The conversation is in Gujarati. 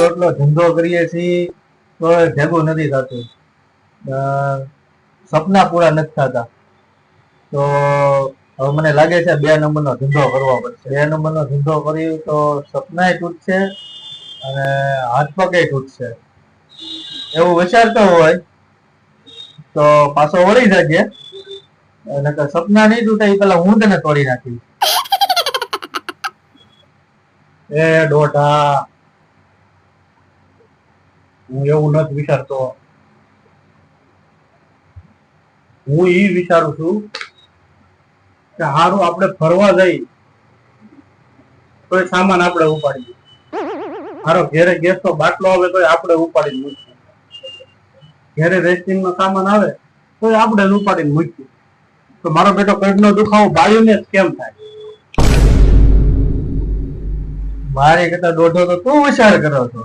એટલો ધંધો કરીએ છીએ તો ભેગું નથી થતું. સપના પૂરા નથી થતા. તો હવે મને લાગે છે 2 નંબરનો ધંધો કરવો પડશે. 2 નંબરનો ધંધો કરી તો સપનાય તૂટશે અને હાથ પગે તૂટશે. એવું વિચારતો હોય તો પાછો વળી જજે, અને સપના નહીં તૂટે એ પેલા હું તને તોડી નાખીશ. એ ડોઢા, હું એવું નથી વિચારતો. હું ઈ વિચારું છું કે હારું આપણે ફરવા જઈ તો સામાન આપણે ઉપાડીએ. હારો ઘેરે ગેસ નો બાટલો આવે તો આપણે ઉપાડીને મૂકીએ. ઘેરે રેસ્ટિંગ નો સામાન આવે તો આપણે જ ઉપાડીને મૂકીએ. તો મારો બેટો પેટનો દુખાવો બાળીને જ કેમ થાય? મારી કરતા દોઢો તો તું વિચાર કરો છો.